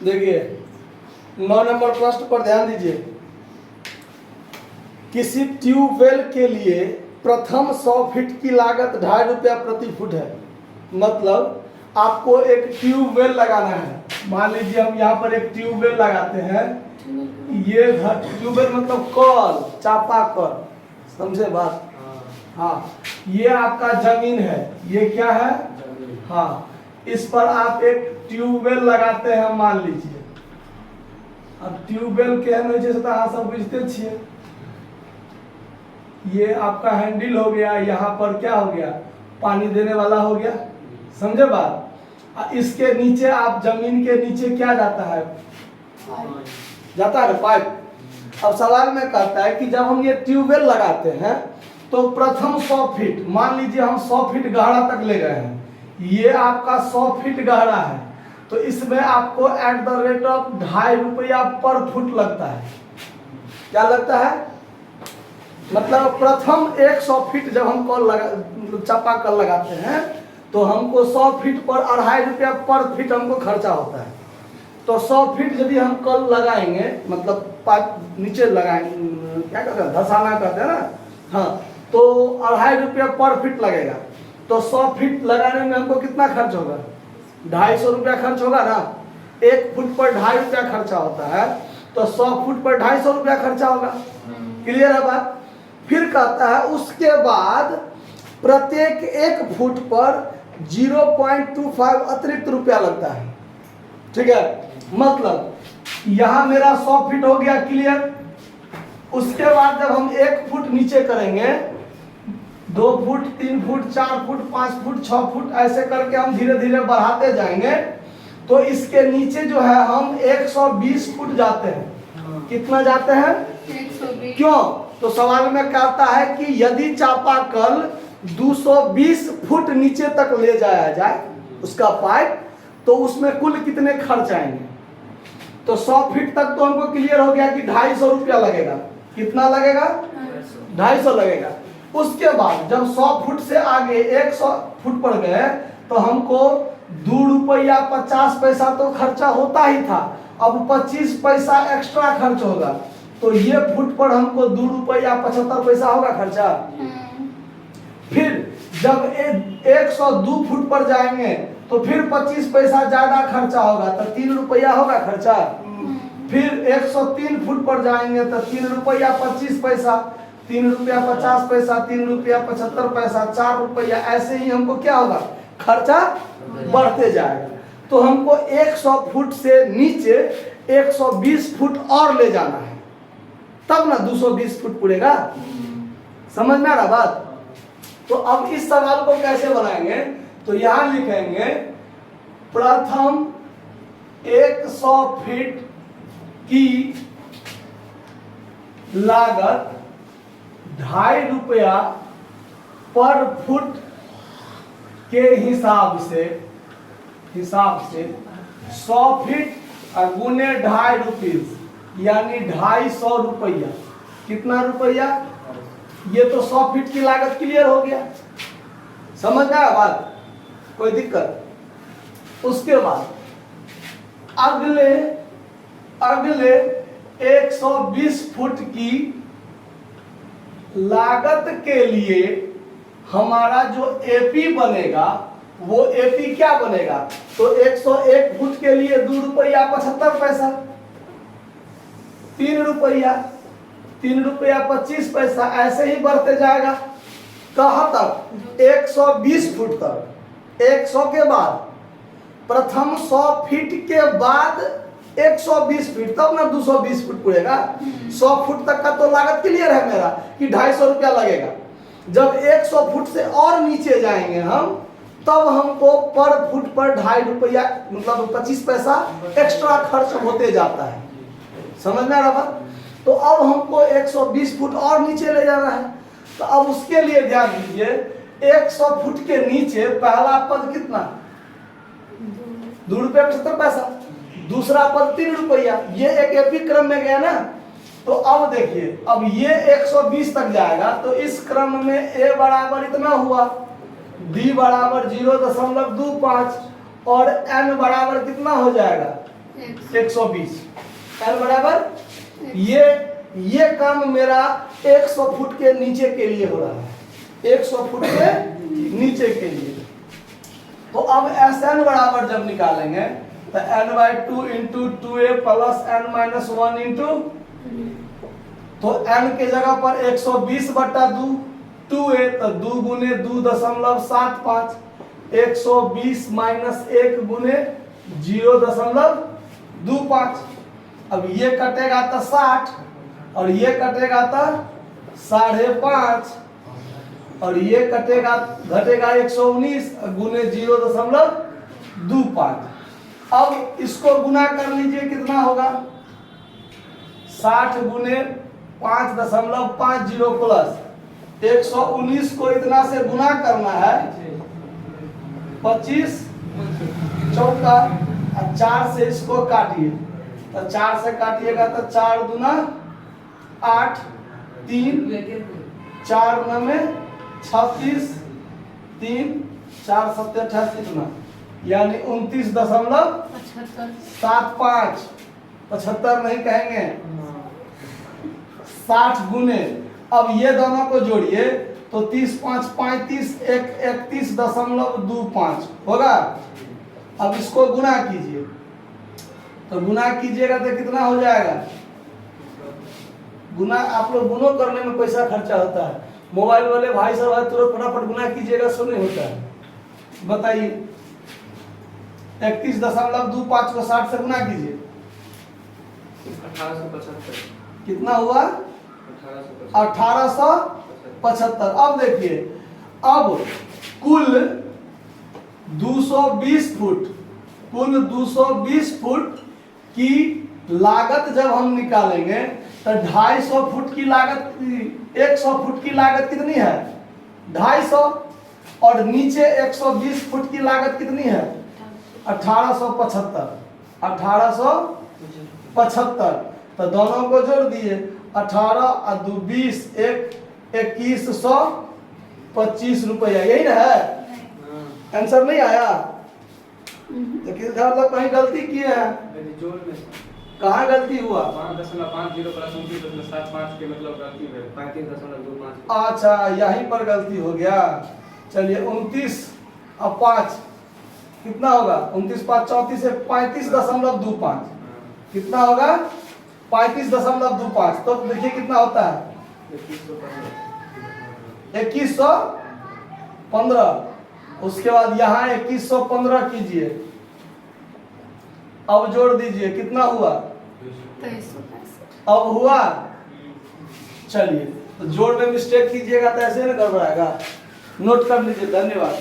देखिए 9 नंबर प्रश्न पर ध्यान दीजिए। किसी ट्यूबवेल के लिए प्रथम 100 फीट की लागत 2.5 रुपया प्रति फुट है। मतलब आपको एक ट्यूबवेल लगाना है। मान लीजिए हम यहाँ पर एक ट्यूबवेल लगाते हैं। ये ट्यूबवेल मतलब कल, चापाकल, समझे बात? हाँ, ये आपका जमीन है, ये क्या है? हाँ, इस पर आप एक ट्यूबवेल लगाते हैं मान लीजिए। अब ट्यूबवेल के है जैसे अहाँ सब बुझते छिए, ये आपका हैंडल हो गया, यहाँ पर क्या हो गया? पानी देने वाला हो गया, समझे बात? इसके नीचे आप जमीन के नीचे क्या जाता है? जाता है पाइप। अब सवाल में कहता है कि जब हम ये ट्यूबवेल लगाते हैं तो प्रथम 100 फीट, मान लीजिए हम 100 फीट गहरा तक ले गए हैं, ये आपका 100 फीट गहरा है, तो इसमें आपको एट द रेट ऑफ 2.5 रुपया पर फुट लगता है। क्या लगता है? मतलब प्रथम 100 फीट जब हम कल लगा, चापाकल लगाते हैं तो हमको 100 फीट पर 2.5 रुपया पर फीट हमको खर्चा होता है। तो 100 फीट यदि हम कल लगाएंगे, मतलब पाइप नीचे लगाएंगे, क्या कहते हैं, धसाना कहते हैं ना, हाँ, तो 2.5 रुपया पर फीट लगेगा। तो 100 फीट लगाने में हमको कितना खर्च होगा? 250 रुपया खर्च होगा ना। 1 फुट पर 2.5 रुपया खर्चा होता है, तो 100 फुट पर 250 रुपया खर्चा होगा। क्लियर है बात? फिर कहता है उसके बाद प्रत्येक 1 फुट पर 0.25 अतिरिक्त रुपया लगता है। ठीक है, मतलब यहां मेरा 100 फीट हो गया। क्लियर? उसके बाद जब हम 1 फुट नीचे करेंगे, 2 foot, 3 foot, 4 foot, 5 foot, 6 foot, ऐसे करके हम धीरे धीरे बढ़ाते जाएंगे, तो इसके नीचे जो है हम 120 फुट जाते हैं। कितना जाते हैं? 120। क्यों? तो सवाल में कहता है कि यदि चापाकल 220 फुट नीचे तक ले जाया जाए उसका पाइप, तो उसमें कुल कितने खर्च आएंगे? तो 100 फीट तक तो हमको क्लियर हो गया कि 250 रुपया लगेगा। कितना लगेगा? 250 लगेगा। उसके बाद जब 100 फुट से आगे 100 फुट पर गए तो हमको 2 रुपया 50 पैसा तो खर्चा होता ही था, अब 25 पैसा एक्स्ट्रा खर्च होगा। तो ये फुट पर हमको 2 रुपया 75 पैसा होगा खर्चा। फिर जब 102 फुट पर जाएंगे तो फिर 25 पैसा ज्यादा खर्चा होगा, तो 3 रुपया होगा खर्चा। फिर 103 फुट पर जाएंगे तो 3 रुपया 25 पैसा, 3 रुपया 50 पैसा, 3 रुपया 75 पैसा, 4 रुपया, ऐसे ही हमको क्या होगा? खर्चा बढ़ते जाएगा। तो हमको 100 फुट से नीचे 120 फुट और ले जाना है, तब ना 220 फुट पूरेगा। समझ में आ रहा बात? तो अब इस सवाल को कैसे बनाएंगे? तो यहां लिखेंगे प्रथम 100 फीट की लागत 2.5 रुपया पर फुट के हिसाब से 100 फीट गुने 2.5 रुपीज, यानी 250 रुपया। कितना रुपया? ये तो 100 फीट की लागत क्लियर हो गया। समझ में आया बात? कोई दिक्कत? उसके बाद अगले 120 फुट की लागत के लिए हमारा जो एपी बनेगा वो एपी क्या बनेगा? तो 101 फुट के लिए 2 रुपया 75 पैसा, 3 रुपया, 3 रुपया 25 पैसा, ऐसे ही बढ़ते जाएगा। कहाँ तक? 120 फुट तक। 100 के बाद प्रथम 100 फीट के बाद 120 फीट, तब ना 220 फुट पूरेगा। 100 फुट तक का तो लागत क्लियर है मेरा कि 250 रुपया लगेगा। जब 100 फुट से और नीचे जाएंगे हम, तब हमको पर फुट पर 2.5 रुपया, मतलब 25 पैसा एक्स्ट्रा खर्च होते जाता है। समझ में आ रहा बात? तो अब हमको 120 फुट और नीचे ले जाना है। तो अब उसके लिए ध्यान दीजिए, 100 फुट के नीचे पहला पद कितना? 2 रुपया 75 पैसा, दूसरा पद 3 रुपया। ये एक एपी क्रम में गया ना। तो अब देखिए, अब ये 120 तक जाएगा, तो इस क्रम में ए बराबर इतना हुआ, डी बराबर 0.25 और एन बराबर कितना हो जाएगा? 120। एन बराबर ये काम मेरा 100 फुट के नीचे के लिए हो रहा है, 100 फुट के नीचे के लिए। तो अब एस एन बराबर जब निकालेंगे तो n/2 into 2a plus n-1 into, तो n के जगह पर 120/2 2a, तो 2 गुने 2.75, 120 माइनस 1 गुने 0.25। अब ये कटेगा तो 60 और ये कटेगा तो 5.5 और ये कटेगा घटेगा 119 गुने 0.25। अब इसको गुना कर लीजिए, कितना होगा 60 गुने 5.50 प्लस 119 को इतना से गुना करना है 25 चौका, 4 से इसको काटिए, तो 4 से काटिएगा तो 4 दूना 8, 3 4 9 36, 3 4 7 28 कितना, यानी 29.75, 75 नहीं कहेंगे, 60 गुने। अब ये दोनों को जोड़िए तो 30 5 35, 31.25 होगा। अब इसको गुना कीजिए, तो गुना कीजिएगा तो कितना हो जाएगा, गुना आप लोग गुनो करने में पैसा खर्चा होता है, मोबाइल वाले भाई साहब है तुरंत फटाफट गुना कीजिएगा, सो नहीं होता है। बताइए 31.25 को 60 से गुना कीजिए, 1875 कितना हुआ 1875। अब देखिए, अब कुल 220 फुट, कुल 220 फुट की लागत जब हम निकालेंगे तो 250 फुट की लागत, 100 फुट की लागत कितनी है 250, और नीचे 120 फुट की लागत कितनी है 1875, 1875। तो दोनों को जोड़ दिए, 18 और 2 20, 2125 रुपया, यही ना है आंसर, नहीं आया तो किस मतलब कहीं गलती किए हैं, कहाँ गलती हुआ 5.50 प्लस 29.75 के मतलब गलती है 35.25। अच्छा यहीं पर गलती हो गया। चलिए 29 और 5 कितना होगा, 29 5 34 से 35.25 कितना होगा 35.25। तो देखिए कितना होता है 2115। उसके बाद यहाँ 2115 कीजिए, अब जोड़ दीजिए कितना हुआ, अब हुआ। चलिए तो जोड़ में मिस्टेक कीजिएगा तो ऐसे ना गड़बड़ाएगा, नोट कर लीजिए। धन्यवाद।